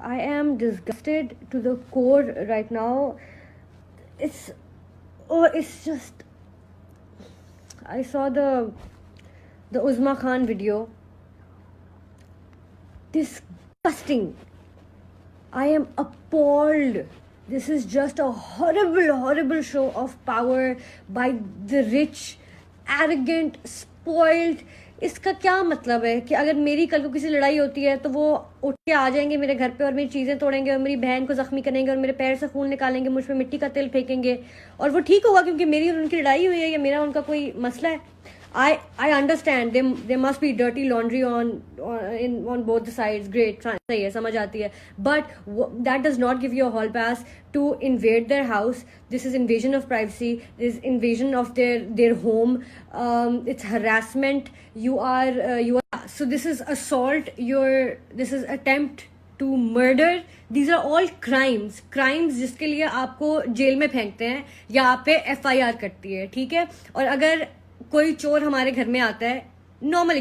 I am disgusted to the core right now. It's just. I saw the Uzma Khan video. Disgusting. I am appalled. This is just a horrible show of power by the rich, arrogant, spoiled. इसका क्या मतलब है कि अगर मेरी कल को किसी लड़ाई होती है तो वो उठ के आ जाएंगे मेरे घर पे और मेरी चीज़ें तोड़ेंगे और मेरी बहन को जख्मी करेंगे और मेरे पैर से खून निकालेंगे, मुझ पे मिट्टी का तेल फेंकेंगे और वो ठीक होगा क्योंकि मेरी और उनकी लड़ाई हुई है या मेरा उनका कोई मसला है. I understand there must be dirty laundry on both the sides. Great, सही है, समझ आती है. But that does not give you a hall pass to invade their house. This is invasion of privacy. This is invasion of their home. It's harassment. You are so this is assault. This is attempt to murder. These are all crimes जिसके लिए आपको jail में फेंकते हैं या आप पे FIR कटती है, ठीक है. और अगर कोई चोर हमारे घर में आता है, नॉर्मल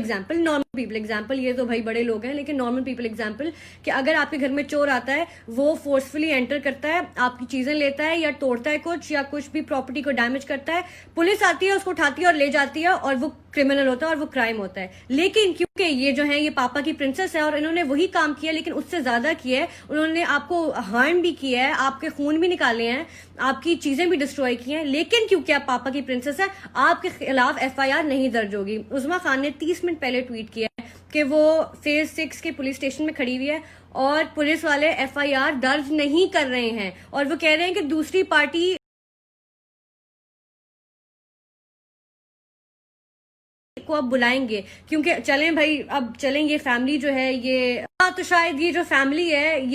पीपल एग्जाम्पल, ये तो भाई बड़े लोग हैं लेकिन नॉर्मल पीपल एग्जाम्पल, कि अगर आपके घर में चोर आता है, वो फोर्सफुली एंटर करता है, आपकी चीजें लेता है या तोड़ता है कुछ या कुछ भी प्रॉपर्टी को डैमेज करता है, पुलिस आती है, उसको उठाती है और ले जाती है और वो क्रिमिनल होता है और वो क्राइम होता है. लेकिन क्योंकि ये जो है ये पापा की प्रिंसेस है और इन्होंने वही काम किया लेकिन उससे ज्यादा किया है, उन्होंने आपको हार्म भी किया है, आपके खून भी निकाले हैं, आपकी चीजें भी डिस्ट्रॉय की हैं, लेकिन क्योंकि आप पापा की प्रिंसेस है आपके खिलाफ FIR नहीं दर्ज होगी. उज़मा खान ने 30 मिनट पहले ट्वीट किया है कि वो फेज 6 के पुलिस स्टेशन में खड़ी हुई है और पुलिस वाले FIR दर्ज नहीं कर रहे हैं और वो कह रहे हैं कि दूसरी पार्टी को अब बुलाएंगे क्योंकि चलें भाई, अब चलें, ये फैमिली जो है ये तो शायद ये जो फैमिली है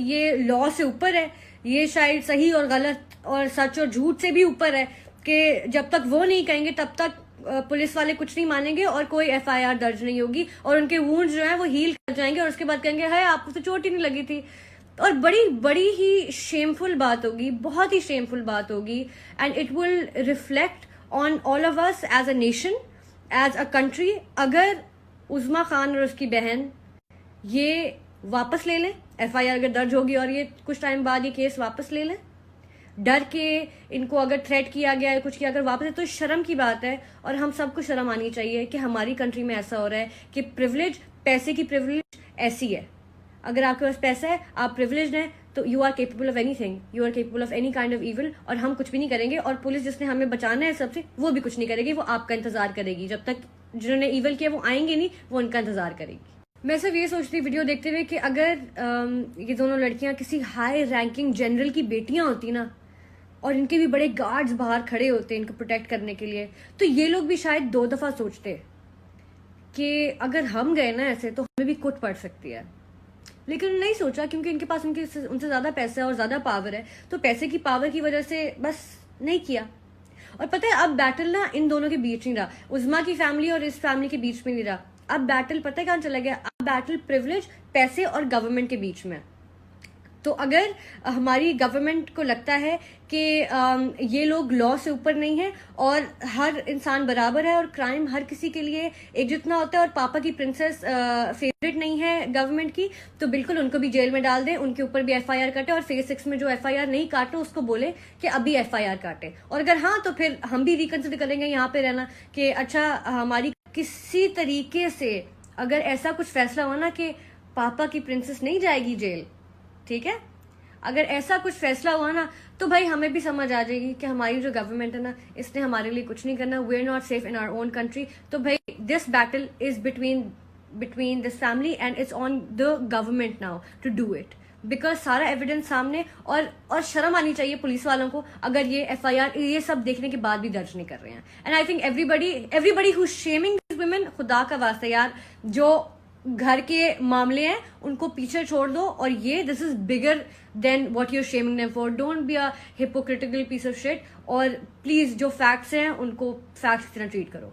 ये लॉ से ऊपर है, ये शायद सही और गलत और सच और झूठ से भी ऊपर है कि जब तक वो नहीं कहेंगे तब तक पुलिस वाले कुछ नहीं मानेंगे और कोई FIR दर्ज नहीं होगी और उनके वुंड्स जो है वो हील कर जाएंगे और उसके बाद कहेंगे है आपको तो चोट ही नहीं लगी थी. और बड़ी ही शेमफुल बात होगी, बहुत ही शेमफुल बात होगी. And it will reflect on all of us as a nation, as a country, अगर उज़मा खान और उसकी बहन ये वापस ले लें, FIR अगर दर्ज होगी और ये कुछ टाइम बाद ये केस वापस ले लें, डर के इनको अगर थ्रेट किया गया है, कुछ किया, अगर वापस है तो शर्म की बात है. और हम सबको शर्म आनी चाहिए कि हमारी कंट्री में ऐसा हो रहा है कि प्रिविलेज, पैसे की प्रिविलेज ऐसी है. अगर आपके पास पैसा है, आप प्रिविलेज्ड हैं, तो you are capable of anything, you are capable of any kind of evil. और हम कुछ भी नहीं करेंगे और पुलिस जिसने हमें बचाना है सबसे, वो भी कुछ नहीं करेगी, वो आपका इंतजार करेगी. जब तक जिन्होंने इविल किया वो आएंगे नहीं, वो उनका इंतजार करेगी. मैं सिर्फ ये सोचती वीडियो देखते हुए कि अगर ये दोनों लड़कियां किसी हाई रैंकिंग जनरल की बेटियां होती ना और इनके भी बड़े गार्ड्स बाहर खड़े होते इनको प्रोटेक्ट करने के लिए, तो ये लोग भी शायद 2 दफा सोचते कि अगर हम गए ना ऐसे तो हमें भी कुट पड़ सकती है. लेकिन नहीं सोचा क्योंकि इनके पास उनसे ज्यादा पैसा है और ज्यादा पावर है, तो पैसे की पावर की वजह से बस नहीं किया. और पता है अब बैटल ना इन दोनों के बीच नहीं रहा, उज़मा की फैमिली और इस फैमिली के बीच में नहीं रहा. अब बैटल पता है कहाँ चला गया, अब बैटल प्रिविलेज, पैसे और गवर्नमेंट के बीच में. तो अगर हमारी गवर्नमेंट को लगता है कि ये लोग लॉ से ऊपर नहीं है और हर इंसान बराबर है और क्राइम हर किसी के लिए एक जितना होता है और पापा की प्रिंसेस फेवरेट नहीं है गवर्नमेंट की, तो बिल्कुल उनको भी जेल में डाल दें, उनके ऊपर भी FIR काटे और फेज 6 में जो FIR नहीं काटे उसको बोले कि अभी FIR काटे. और अगर हाँ तो फिर हम भी रिकंसिडर करेंगे यहाँ पे रहना कि अच्छा हमारी किसी तरीके से अगर ऐसा कुछ फैसला हुआ ना कि पापा की प्रिंसेस नहीं जाएगी जेल, ठीक है, अगर ऐसा कुछ फैसला हुआ ना तो भाई हमें भी समझ आ जाएगी कि हमारी जो गवर्नमेंट है ना इसने हमारे लिए कुछ नहीं करना. We are not safe in our own country. तो भाई this battle is between this family and it's on the government now to do it, because सारा एविडेंस सामने. और शर्म आनी चाहिए पुलिस वालों को अगर ये FIR ये सब देखने के बाद भी दर्ज नहीं कर रहे हैं. And I think everybody who shaming this women, खुदा का वास्ता यार, जो घर के मामले हैं उनको पीछे छोड़ दो और ये this is bigger than what you are shaming them for. Don't be a hypocritical piece of shit और प्लीज जो फैक्ट्स हैं उनको फैक्ट्स की तरह ट्रीट करो.